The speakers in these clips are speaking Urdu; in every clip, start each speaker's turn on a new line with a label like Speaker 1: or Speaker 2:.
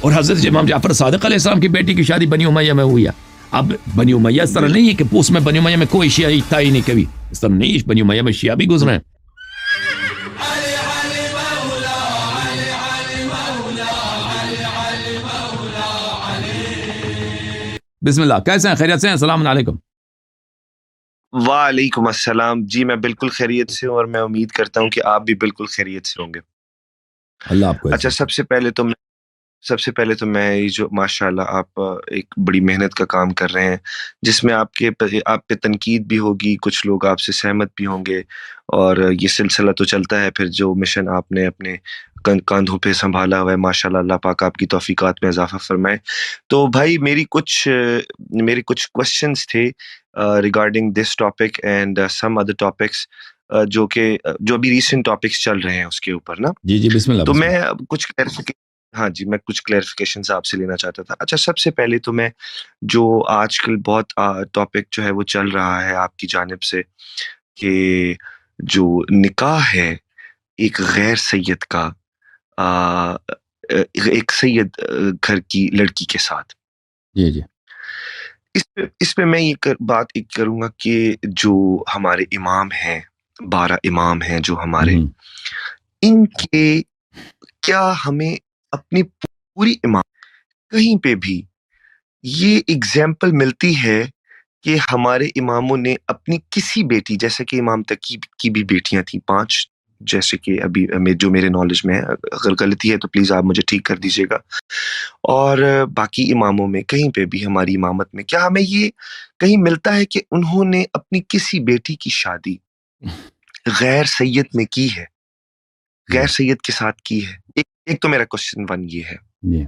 Speaker 1: اور حضرت امام جعفر صادق علیہ السلام کی بیٹی کی شادی بنی امیہ میں ہوئی ہے. اب بنی امیہ اس طرح نہیں ہے کہ اس میں بنی امیہ میں کوئی شیعہ تھا ہی نہیں کبھی, اس طرح نہیں, بنی امیہ میں شیعہ بھی گزرے ہیں. بسم اللہ, کیسے ہیں, خیریت سے ہیں؟ السلام علیکم.
Speaker 2: وعلیکم السلام. جی میں بالکل خیریت سے ہوں اور میں امید کرتا ہوں کہ آپ بھی بالکل خیریت سے ہوں گے.
Speaker 1: اللہ آپ کو.
Speaker 2: اچھا, سب سے پہلے تو میں یہ جو ماشاءاللہ آپ ایک بڑی محنت کا کام کر رہے ہیں جس میں آپ پہ تنقید بھی ہوگی, کچھ لوگ آپ سے سہمت بھی ہوں گے, اور یہ سلسلہ تو چلتا ہے. پھر جو مشن آپ نے اپنے کاندھوں پہ سنبھالا ہوا ہے, ماشاءاللہ, اللہ پاک آپ کی توفیقات میں اضافہ فرمائے. تو بھائی میرے کچھ کوسچنز تھے regarding this topic and some other topics جو ابھی ریسنٹ ٹاپکس چل رہے ہیں اس کے اوپر نا.
Speaker 1: جی بسم اللہ.
Speaker 2: تو میں کچھ کلیئرفیکیشنز آپ سے لینا چاہتا تھا. اچھا, سب سے پہلے تو میں جو آج کل بہت ٹاپک جو ہے وہ چل رہا ہے آپ کی جانب سے کہ جو نکاح ہے ایک غیر سید کا ایک سید گھر کی لڑکی کے ساتھ.
Speaker 1: جی
Speaker 2: اس پہ میں یہ بات کروں گا کہ جو ہمارے امام ہیں, 12 امام ہیں جو ہمارے, ان کے کیا ہمیں اپنی پوری امام کہیں پہ بھی یہ اگزامپل ملتی ہے کہ ہمارے اماموں نے اپنی کسی بیٹی, جیسے کہ امام تقی کی بھی بیٹیاں تھیں 5, جیسے کہ ابھی جو میرے نالج میں ہے, اگر غلطی ہے تو پلیز آپ مجھے ٹھیک کر دیجیے گا, اور باقی اماموں میں کہیں پہ بھی ہماری امامت میں کیا ہمیں یہ کہیں ملتا ہے کہ انہوں نے اپنی کسی بیٹی کی شادی غیر سید میں کی ہے, غیر سید کے ساتھ کی ہے؟ ایک تو میرا کوسچن 1 یہ ہے.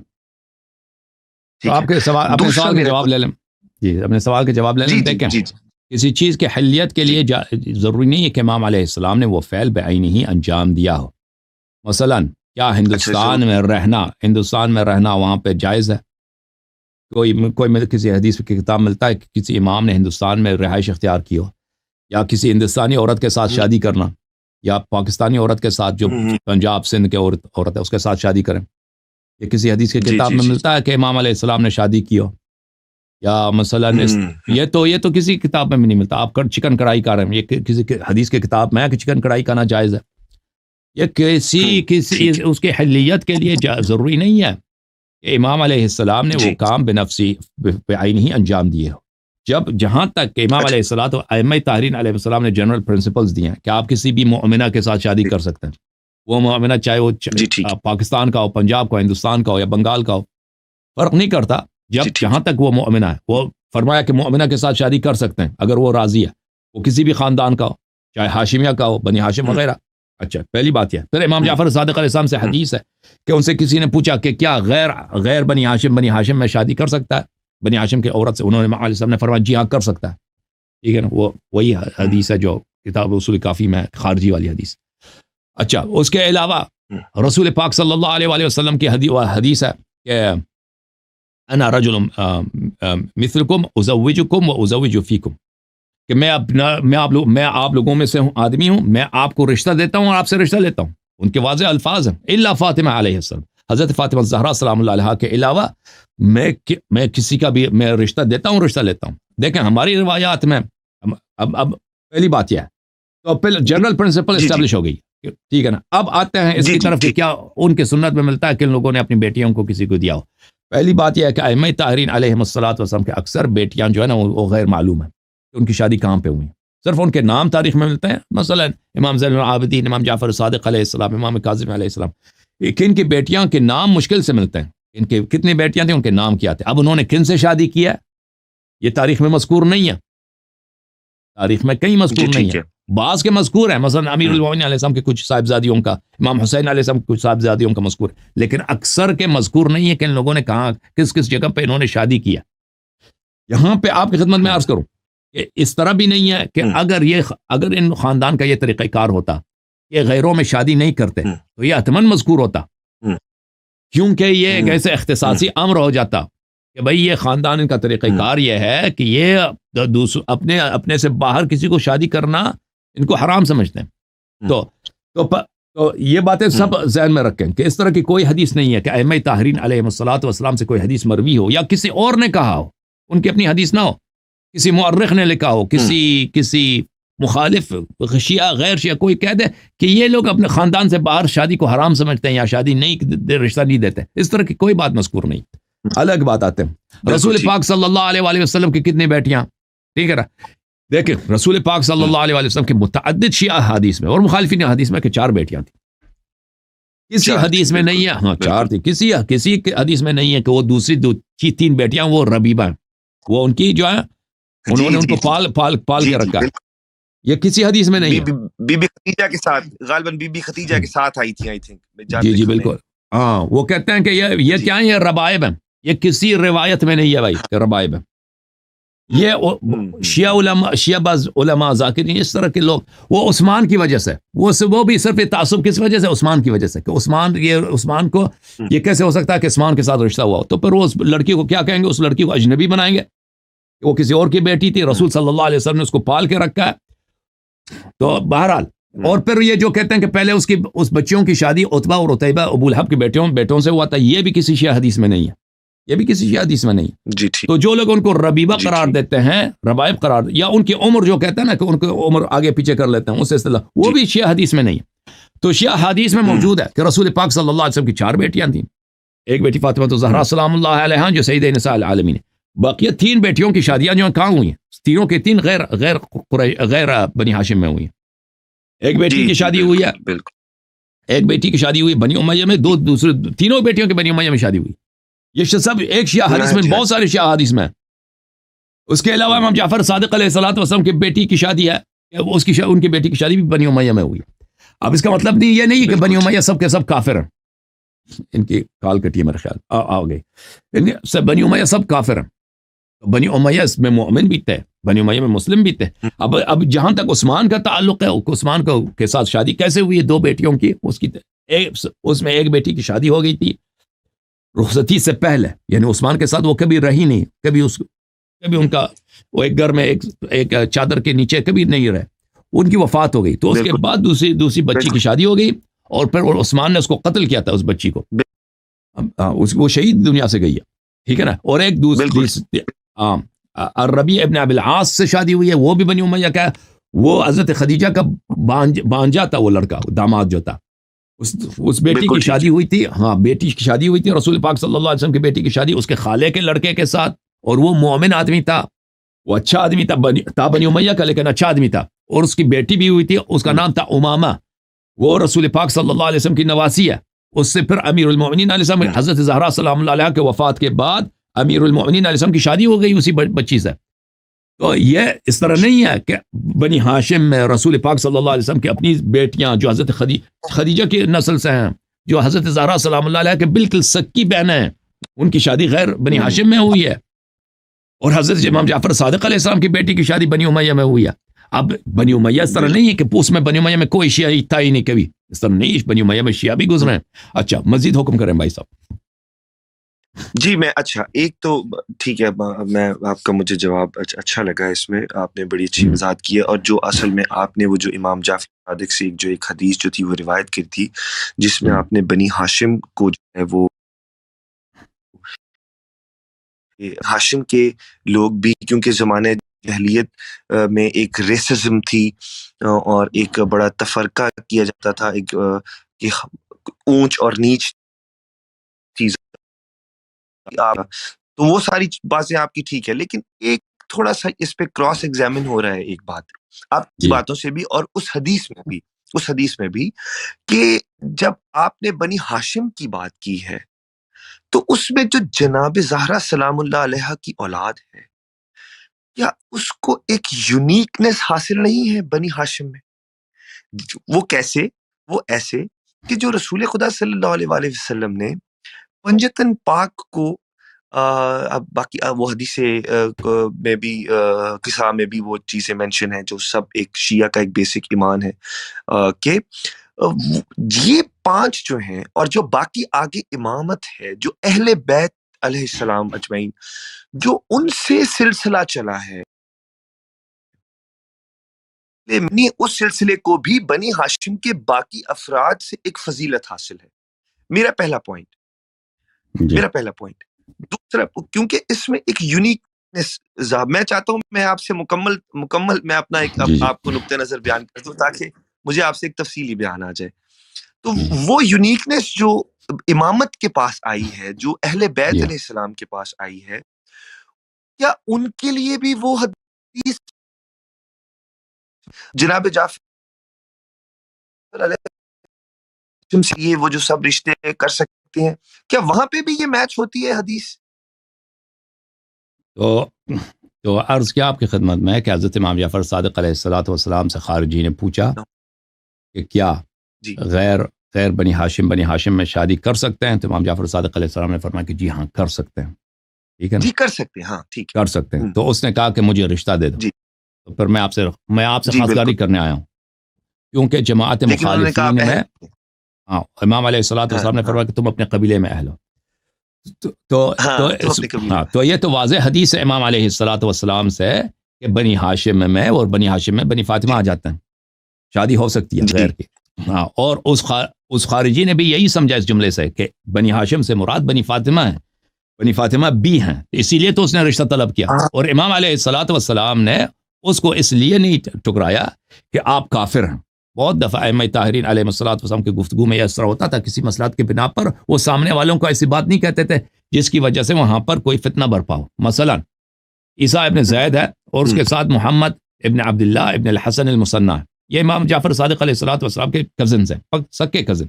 Speaker 1: تو آپ کے سوال, اپنے سوال کے جواب لے لیں. جی, اپنے سوال کے جواب لے لیں. دیکھیں, کسی چیز کے حلیت کے لیے ضروری نہیں ہے کہ امام علیہ السلام نے وہ فعل بعینہ ہی انجام دیا ہو. مثلا کیا ہندوستان میں رہنا وہاں پہ جائز ہے؟ کوئی کسی حدیث کی کتاب ملتا ہے کہ کسی امام نے ہندوستان میں رہائش اختیار کی ہو, یا کسی ہندوستانی عورت کے ساتھ شادی کرنا, یا پاکستانی عورت کے ساتھ جو پنجاب سندھ کے عورت ہے اس کے ساتھ شادی کریں؟ یہ کسی حدیث کی کتاب میں ملتا ہے کہ امام علیہ السلام نے شادی کی ہو؟ یا مثلا یہ تو کسی کتاب میں بھی نہیں ملتا. آپ چکن کڑھائی کھا رہے ہیں, یہ کسی حدیث کی کتاب میں ہے کہ چکن کڑھائی کھانا جائز ہے؟ یہ کسی اس کی حلیت کے لیے ضروری نہیں ہے کہ امام علیہ السلام نے وہ کام بنفسی بعینہ ہی انجام دیے ہو. جہاں تک کہ امام علیہ السلام و ائمہ طاہرین علیہ السلام نے جنرل پرنسپلز دیے ہیں کہ آپ کسی بھی مؤمنہ کے ساتھ شادی کر سکتے ہیں. وہ مؤمنہ چاہے وہ پاکستان کا ہو, پنجاب کا, ہندوستان کا ہو, یا بنگال کا ہو, فرق نہیں کرتا. جہاں تک وہ مؤمنہ ہے, وہ فرمایا کہ مؤمنہ کے ساتھ شادی کر سکتے ہیں اگر وہ راضی ہے, وہ کسی بھی خاندان کا ہو, چاہے ہاشمیہ کا ہو, بنی ہاشم وغیرہ. اچھا, پہلی بات یہ. پھر امام جعفر صادق علیہ السلام سے حدیث ہے کہ ان سے کسی نے پوچھا کہ کیا غیر بنی ہاشم میں شادی کر سکتا ہے, بنی ہاشم کی عورت سے؟ انہوں نے امام علیہ السلام نے فرمایا جی ہاں کر سکتا ہے. ٹھیک ہے نا, وہی حدیث ہے جو کتاب اصول کافی میں خارجی والی حدیث. اچھا, اس کے علاوہ رسول پاک صلی اللہ علیہ وآلہ وسلم کی حدیث ہے کہ انا رجل مثلکم ازوجکم و ازوج فیکم, کہ میں آپ لوگوں میں سے آدمی ہوں, میں آپ کو رشتہ دیتا ہوں اور آپ سے رشتہ لیتا ہوں. ان کے واضح الفاظ ہیں, الا فاطمہ علیہ السلام, حضرت فاطمہ الزہرا سلام اللہ علیہا کے علاوہ میں کسی کا بھی میں رشتہ دیتا ہوں, رشتہ لیتا ہوں. دیکھیں ہماری روایات میں اب پہلی بات یہ ہے, تو پہلے جنرل پرنسپل اسٹیبلش ہو گئی. ٹھیک ہے نا. اب آتے ہیں اس کی طرف کہ کیا ان کے سنت میں ملتا ہے کہ ان لوگوں نے اپنی بیٹیوں کو کسی کو دیا ہو. پہلی بات یہ ہے کہ ائمہ طاہرین علیہم الصلوۃ والسلام کے اکثر بیٹیاں جو ہے نا وہ غیر معلوم ہیں کہ ان کی شادی کہاں پہ ہوئی ہیں. صرف ان کے نام تاریخ میں ملتے ہیں. مثلا امام زین العابدین, امام جعفر صادق علیہ السلام, امام کاظم علیہ السلام, ان کی بیٹیاں کے نام مشکل سے ملتے ہیں. ان کے کتنی بیٹیاں تھیں, ان کے نام کیا تھے. اب انہوں نے کن سے شادی کیا ہے یہ تاریخ میں مذکور نہیں ہے, تاریخ میں کہیں مذکور نہیں ہے. بعض کے مذکور ہیں, مثلا امیر المومنین علیہ السلام کے کچھ صاحبزادیوں کا, امام حسین علیہ السلام کے کچھ صاحبزادیوں کا مذکور, لیکن اکثر کے مذکور نہیں ہے کہ ان لوگوں نے کہاں کس جگہ پہ انہوں نے شادی کیا. یہاں پہ آپ کی خدمت میں عرض کروں کہ اس طرح بھی نہیں ہے کہ اگر ان خاندان کا یہ طریقہ کار ہوتا کہ غیروں میں شادی نہیں کرتے تو یہ حتماً مذکور ہوتا, کیونکہ یہ ایک ایسے اختصاصی امر ہو جاتا کہ بھئی یہ خاندان ان کا طریقہ کار یہ ہے کہ یہ اپنے سے باہر کسی کو شادی کرنا ان کو حرام سمجھتے ہیں. تو تو یہ باتیں سب ذہن میں رکھیں کہ اس طرح کی کوئی حدیث نہیں ہے کہ ائمہ طاہرین علیہ الصلوۃ والسلام سے کوئی حدیث مروی ہو یا کسی اور نے کہا ہو، ان کی اپنی حدیث نہ ہو، کسی مؤرخ نے لکھا ہو، کسی مخالف شیعہ غیر شیعہ کوئی کہہ دے کہ یہ لوگ اپنے خاندان سے باہر شادی کو حرام سمجھتے ہیں یا شادی نہیں رشتہ نہیں دیتے، اس طرح کی کوئی بات مذکور نہیں۔ الگ بات آتے ہیں رسول پاک صلی اللہ علیہ وآلہ وسلم کی کتنی بیٹیاں، ٹھیک ہے نا، دیکھیں رسول پاک صلی اللہ علیہ وآلہ وسلم کے متعدد شیعہ حدیث میں اور مخالفین حدیث میں کہ 4 بیٹیاں تھیں، کسی حدیث میں نہیں ہے، ہاں 4 تھی، کسی حدیث میں نہیں ہے کہ وہ دوسری 3 بیٹیاں وہ ربیبہ ہیں، وہ ان کی جو ہے انہوں نے ان کو پال کے رکھا، یہ کسی حدیث میں نہیں ہے۔
Speaker 2: بی بی خدیجہ کے ساتھ، غالباً بی بی خدیجہ کے ساتھ آئی تھی، آئی تھنک۔
Speaker 1: جی بالکل، ہاں وہ کہتے ہیں کہ یہ کیا ہے، یہ ربائب ہیں، یہ کسی روایت میں نہیں ہے بھائی کہ ربائب ہیں، یہ شیعہ بعض علماء ذاکرین اس طرح کے لوگ، وہ عثمان کی وجہ سے، وہ بھی صرف تعصب کس وجہ سے، عثمان کی وجہ سے، کہ عثمان کو یہ کیسے ہو سکتا ہے کہ عثمان کے ساتھ رشتہ ہوا ہو، تو پھر وہ اس لڑکی کو کیا کہیں گے، اس لڑکی کو اجنبی بنائیں گے، وہ کسی اور کی بیٹی تھی، رسول صلی اللہ علیہ وسلم نے اس کو پال کے رکھا ہے۔ تو بہرحال، اور پھر یہ جو کہتے ہیں کہ پہلے اس بچیوں کی شادی عتبہ اور عتیبہ ابو لہب کے بیٹوں سے ہوا تھا، یہ بھی کسی شیعہ حدیث میں نہیں ہے، یہ بھی کسی شیعہ حدیث میں نہیں ہے۔
Speaker 2: جی ٹھیک۔
Speaker 1: تو جو لوگ ان کو ربیبہ قرار دیتے ہیں، ربائب قرار، یا ان کی عمر جو کہتے ہیں نا کہ ان کی عمر آگے پیچھے کر لیتے ہیں، اس اصطلاح وہ بھی شیعہ حدیث میں نہیں ہے۔ تو شیعہ حدیث میں موجود ہے کہ رسول پاک صلی اللہ علیہ وسلم کی 4 بیٹیاں تھیں، ایک بیٹی فاطمہ الزہرا سلام اللہ علیہا جو سید نساء العالمین، باقی 3 بیٹیوں کی شادیاں جو کہاں ہوئی ہیں، تینوں کے 3 غیر بنی ہاشم میں ہوئی ہیں۔ ایک بیٹی کی شادی ہوئی ہے، ایک بیٹی کی شادی ہوئی بنی امیہ میں، تینوں بیٹیوں کی بنی امیہ میں شادی ہوئی۔ یہ سب ایک شیعہ حدیث میں، بہت سارے شیعہ حدیث میں۔ اس کے علاوہ امام جعفر صادق علیہ الصلوۃ والسلام کی بیٹی کی شادی ہے، ان کی بیٹی کی شادی بھی بنی امیہ میں ہوئی۔ اب اس کا مطلب نہیں یہ نہیں کہ بنی امیہ سب کے سب کافر ہیں، ان کی کال کٹی میرے خیال آ گئی، بنی امیہ سب کافر ہیں، بنی امیہ اس میں مومن بھی تھے، بنی امیہ میں مسلم بھی تھے۔ اب جہاں تک عثمان کا تعلق ہے، عثمان کے ساتھ شادی کیسے ہوئی ہے 2 بیٹیوں کی، اس میں ایک بیٹی کی شادی ہو گئی تھی رخصتی سے پہلے، یعنی عثمان کے ساتھ وہ کبھی رہی نہیں، کبھی ان کا وہ ایک گھر میں ایک چادر کے نیچے کبھی نہیں رہے، ان کی وفات ہو گئی، تو اس کے بعد دوسری بچی کی شادی ہو گئی، اور پھر عثمان نے اس کو قتل کیا تھا، اس بچی کو، وہ شہید دنیا سے گئی ہے، ٹھیک ہے نا۔ اور ایک دوسری الربیع ابن ابی العاص سے شادی ہوئی ہے، وہ بھی بنی امیہ کا ہے، وہ حضرت خدیجہ کا بانجا تھا، وہ لڑکا داماد جو تھا، اس بیٹی کی شادی ہوئی تھی، ہاں بیٹی کی شادی ہوئی تھی رسول پاک صلی اللہ علیہ وسلم کی بیٹی کی شادی اس کے خالے کے لڑکے کے ساتھ، اور وہ مومن آدمی تھا، وہ اچھا آدمی تھا، بنی امیہ کا لیکن اچھا آدمی تھا، اور اس کی بیٹی بھی ہوئی تھی، اس کا نام تھا امامہ، وہ رسول پاک صلی اللہ علیہ وسلم کی نواسی ہے۔ اس سے پھر امیر المؤمنین علیہ السلام حضرت زہرا سلام اللہ علیہ کے وفات کے بعد امیر المؤمنین علیہ السلام کی شادی ہو گئی اسی بچی سے۔ تو یہ اس طرح نہیں ہے کہ بنی ہاشم میں رسول پاک صلی اللہ علیہ وسلم کی اپنی بیٹیاں جو حضرت خدیجہ کی نسل سے ہیں، جو حضرت زہرا سلام اللہ علیہ کے بالکل سکی بہنیں ہیں، ان کی شادی غیر بنی ہاشم میں ہوئی ہے، اور حضرت امام جعفر صادق علیہ السلام کی بیٹی کی شادی بنی امیہ میں ہوئی ہے۔ اب بنی امیہ اس طرح نہیں ہے کہ اس میں بنی امیہ میں کوئی شیعہ تھا ہی نہیں کبھی، اس طرح نہیں، بنی امیہ میں شیعہ بھی گزرے ہیں۔ اچھا مزید حکم کریں بھائی صاحب۔
Speaker 2: جی میں اچھا ایک تو ٹھیک ہے، میں آپ کا مجھے جواب اچھا لگا، اس میں آپ نے بڑی اچھی وضاحت کی ہے، اور جو اصل میں آپ نے وہ جو امام جعفر صادق سے ایک حدیث جو تھی وہ روایت کی تھی، جس میں آپ نے بنی ہاشم کو جو ہے وہ ہاشم کے لوگ بھی، کیونکہ زمانے جاہلیت میں ایک ریسزم تھی اور ایک بڑا تفرقہ کیا جاتا تھا، ایک اونچ اور نیچ چیز، تو وہ ساری باتیں آپ کی ٹھیک ہے، لیکن ایک تھوڑا سا اس پہ کراس ایگزامن ہو رہا ہے ایک بات آپ کی باتوں سے بھی اور اس حدیث میں بھی کہ جب آپ نے بنی ہاشم کی بات کی ہے تو اس میں جو جناب زہرا سلام اللہ علیہ کی اولاد ہے، کیا اس کو ایک یونیکنس حاصل نہیں ہے بنی ہاشم میں؟ وہ کیسے؟ وہ ایسے کہ جو رسول خدا صلی اللہ علیہ وآلہ وسلم نے پنجتن پاک کو اب باقی وہ حدیث میں بھی قصہ میں بھی وہ چیزیں مینشن ہیں جو سب ایک شیعہ کا ایک بیسک ایمان ہے کہ یہ 5 جو ہیں اور جو باقی آگے امامت ہے جو اہل بیت علیہ السلام اجمعین جو ان سے سلسلہ چلا ہے، اس سلسلے کو بھی بنی ہاشم کے باقی افراد سے ایک فضیلت حاصل ہے. میرا پہلا پوائنٹ. دوسرا، کیونکہ اس میں ایک یونیکنس، میں چاہتا ہوں میں آپ سے مکمل میں اپنا ایک آپ کو نقطہ نظر بیان کر دوں تاکہ مجھے آپ سے ایک تفصیلی بیان آ جائے. تو وہ یونیکنس جو امامت کے پاس آئی ہے، جو اہل بیت علیہ السلام کے پاس آئی ہے، کیا ان کے لیے بھی وہ حدیث جناب جعفر علیہ سے یہ وہ جو سب رشتے کر سکتے ہیں، کیا وہاں پہ بھی یہ میچ ہوتی ہے حدیث؟
Speaker 1: تو عرض کیا آپ کی خدمت میں کہ حضرت امام جعفر صادق علیہ السلام سے خارجی نے پوچھا کہ کیا غیر بنی ہاشم میں شادی کر سکتے ہیں؟ تو امام جعفر صادق علیہ السلام نے فرمایا کہ جی ہاں کر سکتے ہیں. ٹھیک ہے نا؟
Speaker 2: جی کر سکتے ہیں، ہاں ٹھیک
Speaker 1: کر سکتے ہیں. تو اس نے کہا کہ مجھے رشتہ دے دو. تو پھر میں آپ سے خاصگاری کرنے آیا ہوں، کیونکہ جماعت مخالفین میں امام علیہ السلام نے فرمایا کہ تم اپنے قبیلے میں اہل ہو. تو یہ تو واضح حدیث ہے امام علیہ السلام سے کہ بنی ہاشم میں اور بنی ہاشم میں بنی فاطمہ آ جاتے ہیں، شادی ہو سکتی ہے غیر کی. اور اس خارجی نے بھی یہی سمجھا اس جملے سے کہ بنی ہاشم سے مراد بنی فاطمہ ہے، بنی فاطمہ بھی ہیں، اسی لیے تو اس نے رشتہ طلب کیا. اور امام علیہ السلام نے اس کو اس لیے نہیں ٹکرایا کہ آپ کافر ہیں. بہت دفعہ ائمہ طاہرین علیہ السلام کی گفتگو میں اس طرح ہوتا تھا، کسی مسئلات کے بنا پر وہ سامنے والوں کو ایسی بات نہیں کہتے تھے جس کی وجہ سے وہاں پر کوئی فتنہ برپا ہو. مثلا عیسیٰ ابن زید ہے اور اس کے ساتھ محمد ابن عبداللہ ابن الحسن المثنی ہے، یہ امام جعفر صادق علیہ السلام کے کزنز ہیں، سکے کزن.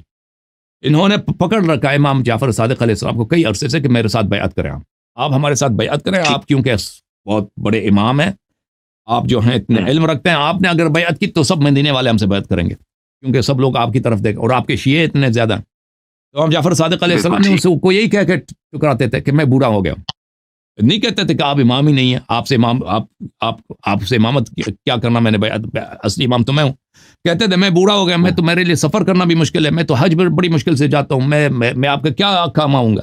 Speaker 1: انہوں نے پکڑ رکھا امام جعفر صادق علیہ السلام کو کئی عرصے سے کہ میرے ساتھ بیعت کریں، آپ ہمارے ساتھ بیعت کریں، آپ کیونکہ بہت بڑے امام ہیں، آپ جو ہیں اتنے علم رکھتے ہیں، آپ نے اگر بیعت کی تو سب مدینے والے ہم سے بیعت کریں گے، کیونکہ سب لوگ آپ کی طرف دیکھیں اور آپ کے شیعہ اتنے زیادہ ہیں. تو ہم جعفر صادق علیہ السلام نے ان کو یہی کہہ کے ٹکراتے تھے کہ میں بوڑھا ہو گیا. نہیں کہتے تھے کہ آپ امام ہی نہیں ہیں، آپ سے امامت کیا کرنا، میں نے اصلی امام تو میں ہوں. کہتے تھے میں بوڑھا ہو گیا، میں تو میرے لیے سفر کرنا بھی مشکل ہے، میں تو حج بڑی مشکل سے جاتا ہوں، میں آپ کا کیا کام آؤں گا.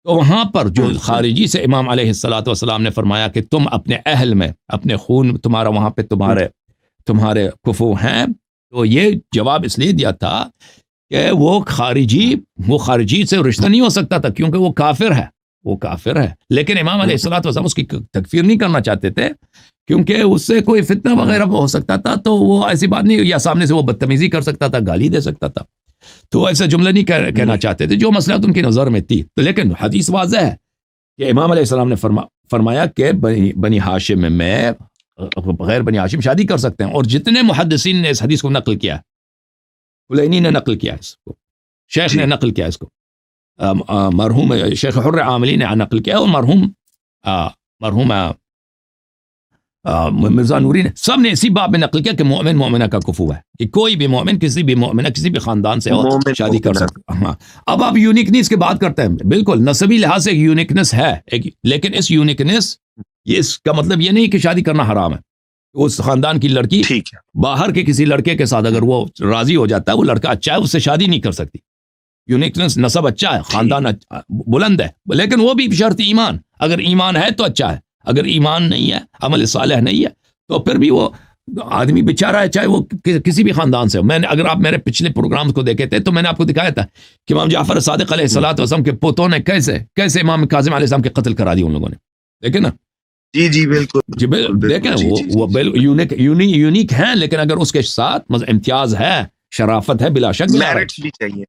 Speaker 1: تو وہاں پر جو خارجی سے امام علیہ السلام نے فرمایا کہ تم اپنے اہل میں اپنے خون تمہارا وہاں پہ تمہارے کفو ہیں، تو یہ جواب اس لیے دیا تھا کہ وہ خارجی سے رشتہ نہیں ہو سکتا تھا کیونکہ وہ کافر ہے. لیکن امام علیہ السلام اس کی تکفیر نہیں کرنا چاہتے تھے کیونکہ اس سے کوئی فتنہ وغیرہ ہو سکتا تھا، تو وہ ایسی بات نہیں، یا سامنے سے وہ بدتمیزی کر سکتا تھا، گالی دے سکتا تھا، تو ایسا جملہ نہیں کہنا چاہتے تھے جو مسئلہ ان کی نظر میں تھی. تو لیکن حدیث واضح ہے کہ امام علیہ السلام نے فرمایا کہ بنی ہاشم میں غیر بنی ہاشم شادی کر سکتے ہیں. اور جتنے محدثین نے اس حدیث کو نقل کیا، کلینی نے نقل کیا اس کو، شیخ نے نقل کیا اس کو، مرحوم شیخ حر عاملی نے نقل کیا، اور مرحوم مرزا نوری نے، سب نے اسی باب میں نقل کیا کہ مومن مومنہ کا کفو ہے، کہ کوئی بھی مومن کسی بھی مومنہ کسی بھی خاندان سے ہو شادی کر سکتا. ہاں اب آپ یونیکنیس کی بات کرتے ہیں، بالکل نسبی لحاظ سے یونیکنیس ہے، لیکن اس یونیکنیس اس کا مطلب یہ نہیں کہ شادی کرنا حرام ہے. اس خاندان کی لڑکی باہر کے کسی لڑکے کے ساتھ اگر وہ راضی ہو جاتا ہے، وہ لڑکا اچھا ہے، اس سے شادی نہیں کر سکتی. یونیکنیس نسب اچھا ہے، خاندان بلند ہے، لیکن وہ بھی بشرط ایمان. اگر ایمان ہے تو اچھا ہے، اگر ایمان نہیں ہے، عمل صالح نہیں ہے، تو پھر بھی وہ آدمی بیچارہ ہے، چاہے وہ کسی بھی خاندان سے ہو. اگر آپ میرے پچھلے پروگرامز کو دیکھے تھے تو میں نے آپ کو دکھایا تھا کہ امام جعفر صادق علیہ السلام کے پوتوں نے کیسے امام کاظم علیہ السلام کے قتل کرا دی ان لوگوں نے. دیکھیں نا،
Speaker 2: جی بالکل
Speaker 1: دیکھیں وہ یونیک ہیں، لیکن اگر اس کے ساتھ امتیاز ہے، شرافت ہے، بلا شک
Speaker 2: میرٹس بھی چاہیے،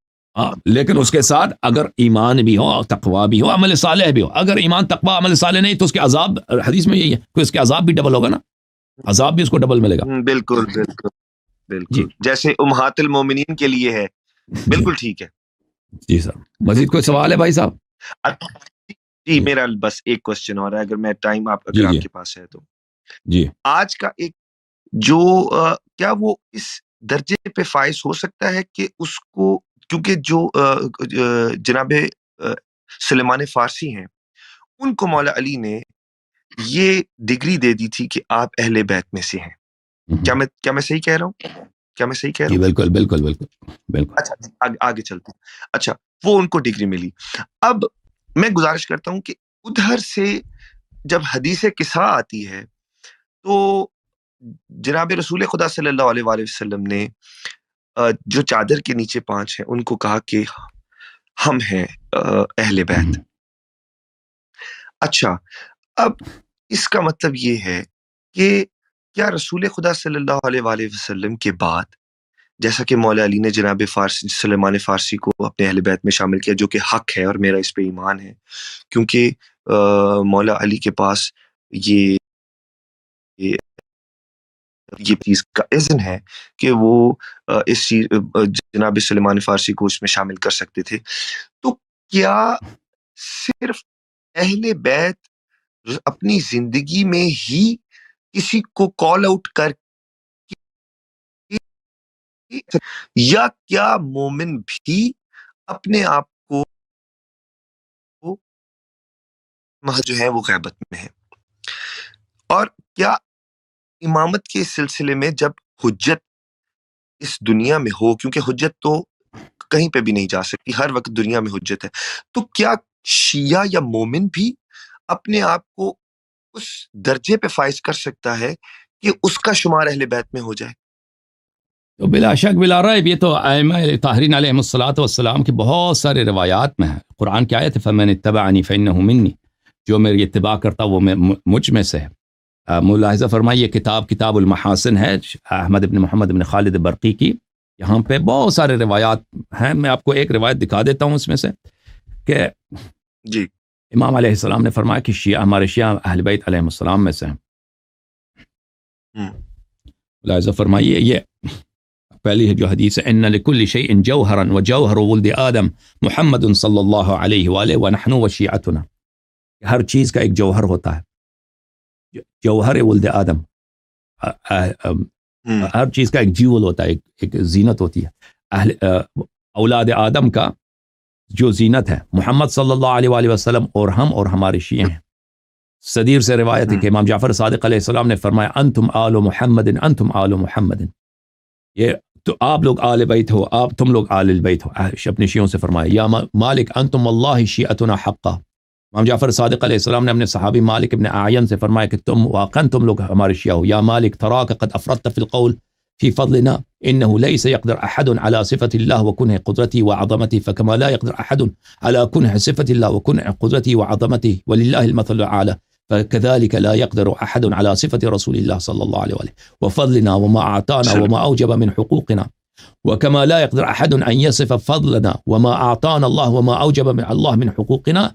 Speaker 1: لیکن اس کے ساتھ اگر ایمان بھی ہو، تقوی بھی ہو، عمل صالح بھی ہو. اگر ایمان تقوی عمل صالح نہیں تو اس کے عذاب، حدیث میں یہی ہے کہ اس کے عذاب بھی ڈبل ہوگا نا، عذاب بھی اس کو ڈبل ملے گا.
Speaker 2: بالکل جیسے امہات المومنین کے لیے ہے. بالکل ٹھیک ہے.
Speaker 1: جی سر، مزید کوئی سوال ہے بھائی صاحب؟
Speaker 2: جی میرا بس ایک کوسچن اور ہے، اگر میں ٹائم آپ کے پاس ہے تو. جی آج کا ایک جو کیا وہ اس درجے پہ فائز ہو سکتا ہے کہ اس کو، کیونکہ جو جناب سلیمان فارسی ہیں ان کو مولا علی نے یہ ڈگری دے دی تھی کہ آپ اہل بیت میں سے ہیں. کیا میں صحیح کہہ رہا ہوں؟
Speaker 1: بالکل.
Speaker 2: اچھا آگے چلتے ہیں. اچھا وہ ان کو ڈگری ملی. اب میں گزارش کرتا ہوں کہ ادھر سے جب حدیث قصہ آتی ہے تو جناب رسول خدا صلی اللہ علیہ وآلہ وسلم نے جو چادر کے نیچے 5 ہیں ان کو کہا کہ ہم ہیں اہل بیت. اچھا، اب اس کا مطلب یہ ہے کہ کیا رسول خدا صلی اللہ علیہ وآلہ وسلم کے بعد، جیسا کہ مولا علی نے جناب فارسی سلیمان فارسی کو اپنے اہل بیت میں شامل کیا، جو کہ حق ہے اور میرا اس پہ ایمان ہے، کیونکہ مولا علی کے پاس یہ چیز کا اذن ہے کہ وہ اس چیز جناب سلیمان فارسی کو اس میں شامل کر سکتے تھے. تو کیا صرف اہل بیت اپنی زندگی میں ہی کسی کو کال آؤٹ کر یا کیا مومن بھی اپنے آپ کو جو ہے وہ غیبت میں ہے؟ اور کیا امامت کے سلسلے میں جب حجت اس دنیا میں ہو، کیونکہ حجت تو کہیں پہ بھی نہیں جا سکتی، ہر وقت دنیا میں حجت ہے، تو کیا شیعہ یا مومن بھی اپنے آپ کو اس درجے پہ فائز کر سکتا ہے کہ اس کا شمار اہل بیت میں ہو جائے؟
Speaker 1: تو بلا شک بلا ریب یہ تو ائمہ طاہرین علیہم الصلوۃ والسلام کی بہت سارے روایات میں ہے. قرآن کی آیت ہے فمن اتبعنی فانہ منی، جو میری اتباع کرتا وہ مجھ میں سے ہے. ملاحظہ فرمائیے کتاب المحاسن ہے احمد بن محمد بن خالد برقی کی، یہاں پہ بہت سارے روایات ہیں. میں آپ کو ایک روایت دکھا دیتا ہوں اس میں سے کہ
Speaker 2: جی
Speaker 1: امام علیہ السلام نے فرمایا کہ شیعہ ہمارے شیعہ اہل بیت علیہم السلام میں سے ہیں. ملاحظہ فرمائیے یہ پہلی ہے جو حدیث ہے ان لکل شیء جوہرا وجوہر ولد آدم محمد صلی اللہ علیہ وآلہ ونحن وشیعتنا، ہر چیز کا ایک جوہر ہوتا ہے، جوہر ولد آدم، ہر چیز کا ایک جیول ہوتا ہے، ایک زینت ہوتی ہے. اولاد آدم کا جو زینت ہے محمد صلی اللہ علیہ وآلہ وسلم اور ہم اور ہمارے شیعہ ہیں. صدیر سے روایت ہے کہ امام جعفر صادق علیہ السلام نے فرمایا انتم آل محمد انتم آل محمد، یہ تو آپ لوگ آل بیت ہو، آپ تم لوگ آل البیت ہو. اپنے شیعوں سے فرمایا یا مالک انتم اللہ شیعتنا حقا. امام جعفر صادق علیہ السلام نے اپنے صحابی مالک ابن اعین سے فرمایا کہ تم واقعا تم لوگ ہمارے شیعہ ہو. یا مالک تراک قد افردت فی القول فی فضلنا انه ليس يقدر احد على صفة الله وكنه قدرته وعظمته فكما لا يقدر احد على كنه صفة الله وكنه قدرته وعظمته ولله المثل الاعلى فكذلك لا يقدر احد على صفة رسول الله صلى الله عليه وآله وفضلنا وما اعطانا وما اوجب من حقوقنا وكما لا يقدر احد ان يصف فضلنا وما اعطانا الله وما اوجب من الله من حقوقنا.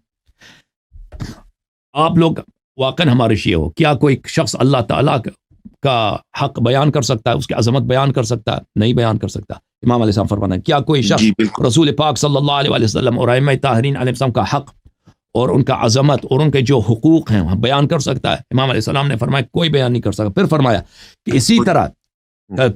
Speaker 1: آپ لوگ واقعا ہمارے شیعہ ہو. کیا کوئی شخص اللہ تعالیٰ کا حق بیان کر سکتا ہے، اس کی عظمت بیان کر سکتا ہے؟ نہیں بیان کر سکتا. امام علیہ السلام فرمانا ہے کیا کوئی شخص رسول پاک صلی اللہ علیہ وسلم اور ائمہ طاہرین علیہ السلام کا حق اور ان کا عظمت اور ان کے جو حقوق ہیں بیان کر سکتا ہے؟ امام علیہ السلام نے فرمایا کوئی بیان نہیں کر سکتا. پھر فرمایا کہ اسی طرح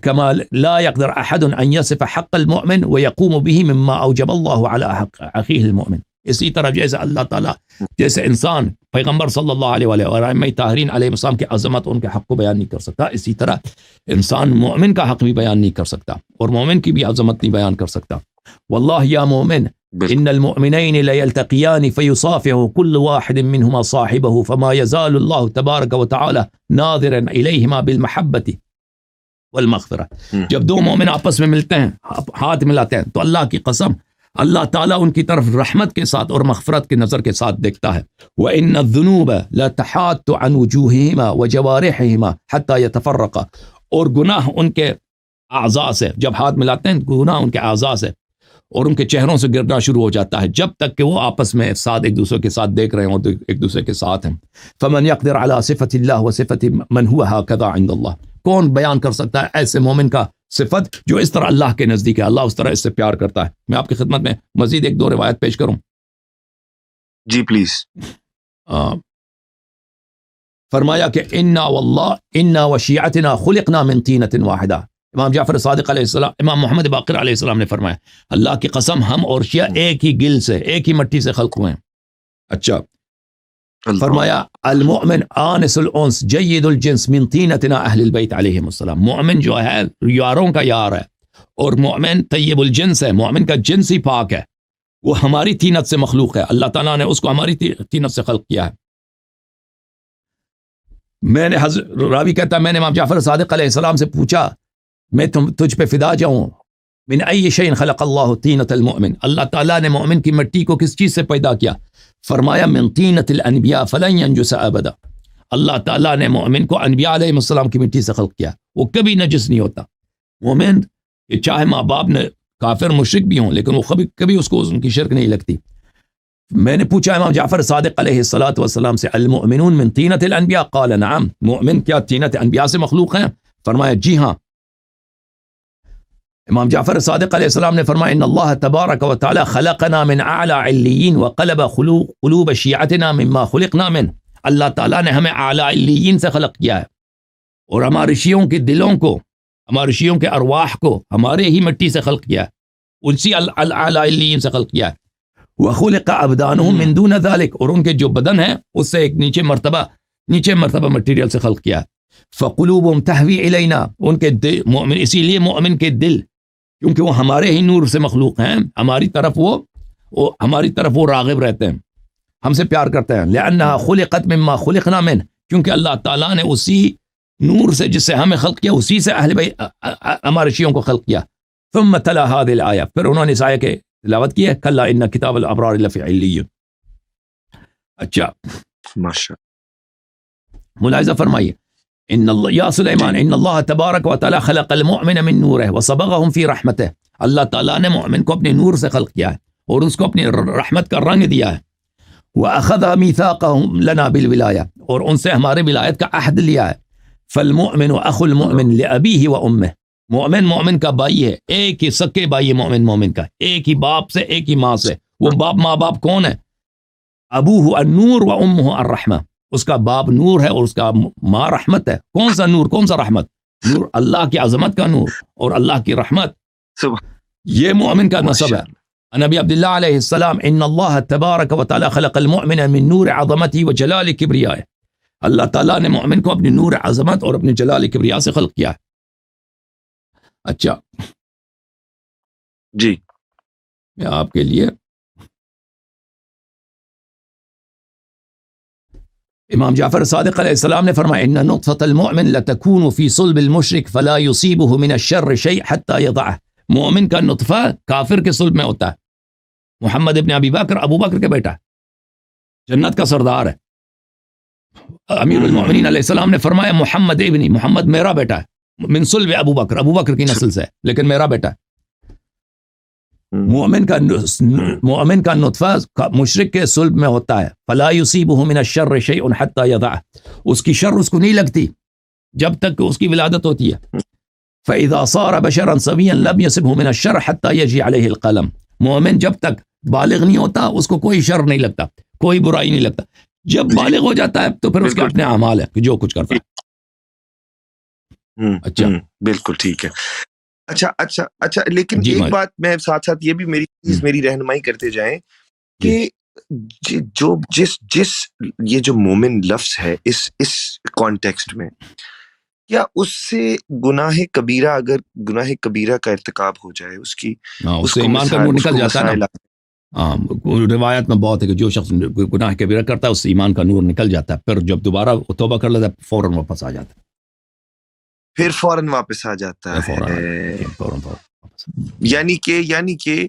Speaker 1: كما لا يقدر احد ان يصف حق المؤمن ويقوم به مما اوجب الله على حق اخيه المؤمن. اسی طرح جیسے اللہ تعالیٰ جیسے انسان پیغمبر صلی اللہ علیہ وآلہ اور ائمہ طاہرین علیہ السلام کی عظمت ان کے حق کو بیان نہیں کر سکتا، اسی طرح انسان مومن کا حق بھی بیان نہیں کر سکتا اور مومن کی بھی عظمت نہیں بیان کر سکتا. واللہ یا مومن ان المؤمنین لیلتقیان فیصافح كل واحد منهما صاحبه فما يزال الله تبارک وتعالى ناظرا الیہما بالمحبت والمغفرہ. جب دو مومن آپس میں ملتے ہیں، ہاتھ ملاتے ہیں، تو اللہ کی قسم اللہ تعالیٰ ان کی طرف رحمت کے ساتھ اور مغفرت کے نظر کے ساتھ دیکھتا ہے. وَإِنَّ الذُّنُوبَ لَتَحَاتُّ عَنْ وُجُوهِهِمَا وَجَوَارِحِهِمَا حَتَّى يَتَفَرَّقَ. اور گناہ ان کے اعضاء سے، جب ہاتھ ملاتے ہیں گناہ ان کے اعضاء سے اور ان کے چہروں سے گرنا شروع ہو جاتا ہے، جب تک کہ وہ آپس میں ساتھ ایک دوسرے کے ساتھ دیکھ رہے ہوں تو ایک دوسرے کے ساتھ ہیں. فَمَنْ يَقْدِرْ عَلَى صِفَةِ اللَّهِ وَصِفَةِ مَنْ هُوَ هَكَذَا عِنْدَ اللَّهِ. کون بیان کر سکتا ہے ایسے مومن کا صفت جو اس طرح اللہ کے نزدیک ہے، اللہ اس طرح اس سے پیار کرتا ہے؟ میں آپ کی خدمت میں مزید ایک دو روایت پیش کروں.
Speaker 2: جی پلیز.
Speaker 1: فرمایا کہ انا وشیعتنا خلقنا من طینۃ واحدہ. امام جعفر صادق علیہ السلام، امام محمد باقر علیہ السلام نے فرمایا اللہ کی قسم ہم اور شیعہ ایک ہی گل سے، ایک ہی مٹی سے خلق ہوئے ہیں. اچھا فرمایا المؤمن آنس الانس جید الجنس من طینتنا اہل البیت علیہم السلام. مومن جو ہے یاروں کا یار ہے اور مومن طیب الجنس ہے، مومن کا جنس ہی پاک ہے، وہ ہماری طینت سے مخلوق ہے، اللہ تعالیٰ نے اس کو ہماری طینت سے خلق کیا ہے. میں نے راوی کہتا ہے میں نے امام جعفر صادق علیہ السلام سے پوچھا میں تجھ پہ فدا جاؤں من ای شیء خلق اللہ طینۃ المؤمن، اللہ تعالیٰ نے مومن کی مٹی کو کس چیز سے پیدا کیا؟ فرمایا من طینۃ الانبیاء فلن ینجس ابدا، اللہ تعالیٰ نے مومن کو انبیاء علیہ السلام کی مٹی سے خلق کیا، وہ کبھی نجس نہیں ہوتا۔ مومن کہ چاہے ماں باپ نے کافر مشرک بھی ہوں لیکن وہ کبھی اس کو ان کی شرک نہیں لگتی۔ میں نے پوچھا امام جعفر صادق علیہ السلام سے المؤمنون من طینۃ الانبیاء قال نعم، مومن کیا طینت انبیاء سے مخلوق ہیں؟ فرمایا جی ہاں۔ امام جعفر صادق علیہ السلام نے فرمایا ان اللہ تبارک و تعالی خلقنا من اعلی علیین وقلب قلوب شیعتنا مما خلقنا من، اللہ تعالیٰ نے ہمیں اعلی علیین سے خلق کیا ہے اور ہمارے شیعوں کے دلوں کو، ہمارے شیعوں کے ارواح کو ہمارے ہی مٹی سے خلق کیا ہے، اسی اعلی علیین سے خلق کیا ہے۔ وخلق ابدانهم من دون ذلك، اور ان کے جو بدن ہیں اس سے ایک نیچے مرتبہ مٹیریل سے خلق کیا ہے۔ فقلوبهم تهوی الینا، ان کے مومن، اسی لیے مومن کے دل کیونکہ وہ ہمارے ہی نور سے مخلوق ہیں، ہماری طرف وہ راغب رہتے ہیں، ہم سے پیار کرتے ہیں۔ لأنها خلقت مما خلقنا من، کیونکہ اللہ تعالیٰ نے اسی نور سے جس سے ہمیں خلق کیا اسی سے اہل بیت ہمارے شیعوں کو خلق کیا۔ ثم تلا هذه الآیہ، پھر انہوں نے اس آیہ کے تلاوت کی ہے کلا ان کتاب الابرار لفی علیین۔ اچھا
Speaker 2: ماشاء
Speaker 1: ملاحظہ فرمائیے ان اللہ یا سلیمان ان اللہ تبارک و تعالی خلق المؤمن من نورہ وصبغهم فی رحمتہ، اللہ تعالیٰ نے مومن کو اپنے نور سے خلق کیا ہے اور اس کو اپنی رحمت کا رنگ دیا ہے۔ واخذ میثاقهم لنا بالولایہ، اور ان سے ہمارے ولایت کا عہد لیا ہے۔ فالمؤمن اخو المؤمن لابیہ وامہ، مومن کا بھائی ہے، ایک ہی سکے بھائی ہے مومن کا، ایک ہی باپ سے ایک ہی ماں سے۔ وہ ماں باپ کون ہے؟ ابوہ النور و امہ الرحمہ، اس کا باپ نور ہے اور اس کا ماں رحمت ہے۔ کون سا نور، کون سا رحمت؟ نور اللہ کی عظمت کا نور اور اللہ کی رحمت، یہ مومن کا نسب ہے۔ نبی عبداللہ علیہ السلام ان اللہ تبارک و تعالی خلق المؤمن من نور عظمتی و جلال کبریائے، اللہ تعالیٰ نے مومن کو اپنی نور عظمت اور اپنے جلال کبریا سے خلق کیا ہے۔ اچھا
Speaker 2: جی،
Speaker 1: میں آپ کے لیے امام جعفر صادق علیہ السلام نے فرمایا ان نطفة المؤمن لتكون في صلب المشرك فلا يصيبه من الشر شيء حتى يضعه، مومن کا نطفہ کافر کے صلب میں ہوتا ہے۔ محمد ابن ابی بکر ابو بکر کے بیٹا ہے، جنت کا سردار ہے۔ امیر المؤمنین علیہ السلام نے فرمایا محمد میرا بیٹا ہے، من صلب ابو بکر کی نسل سے، لیکن میرا بیٹا ہے۔ مومن کا نطفہ مشرک کے صلب میں ہوتا ہے، فلا یصیبہ من الشر شیء حتی یضعہ، اس کی شر اس کو نہیں لگتی جب تک کہ اس کی ولادت ہوتی ہے۔ فاذا صار بشرا سویا لم يصبه من الشر حتی یجی علیہ القلم، مومن جب تک بالغ نہیں ہوتا اس کو کوئی شر نہیں لگتا، کوئی برائی نہیں لگتا، جب بالغ ہو جاتا ہے تو پھر اس کے اپنے اعمال ہیں کہ جو کچھ کرتا ہے۔
Speaker 2: اچھا بالکل ٹھیک ہے۔ اچھا لیکن ایک بات میں ساتھ یہ بھی میری رہنمائی کرتے جائیں کہ یہ جو مومن لفظ ہے اس کانٹیکسٹ میں، کیا اس سے گناہ کبیرہ کا ارتکاب ہو جائے اس سے ایمان کا نور نکل جاتا ہے نا؟
Speaker 1: روایت میں بہت ہے کہ جو شخص گناہ کبیرہ کرتا ہے اس سے ایمان کا نور نکل جاتا ہے، پھر جب دوبارہ توبہ کر لیتا ہے فوراً واپس آ جاتا ہے،
Speaker 2: یعنی کہ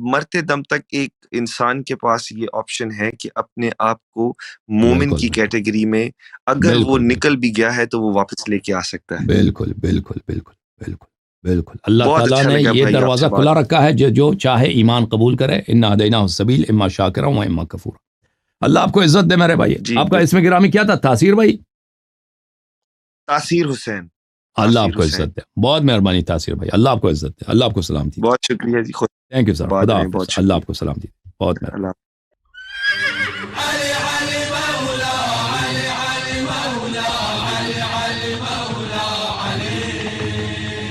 Speaker 2: مرتے دم تک ایک انسان کے پاس یہ آپشن ہے کہ اپنے آپ کو مومن کی کیٹیگری میں اگر وہ نکل بھی گیا ہے تو وہ واپس لے کے آ سکتا ہے۔
Speaker 1: بالکل اللہ تعالیٰ نے یہ دروازہ کھلا رکھا ہے، جو چاہے ایمان قبول کرے، انا ہدیناہ السبیل اما شاکرا و اما کفورا۔ اللہ آپ کو عزت دے میرے بھائی۔ آپ کا اسم گرامی کیا تھا؟ تاثیر بھائی؟
Speaker 2: تاثیر حسین۔
Speaker 1: اللہ آپ کو عزت دے، بہت مہربانی تاثیر بھائی، اللہ آپ کو عزت دے، اللہ آپ کو سلامتی۔
Speaker 2: بہت شکریہ جی،
Speaker 1: تھینک یو سر، خدا حافظ، اللہ آپ کو سلامتی، بہت مہربانی۔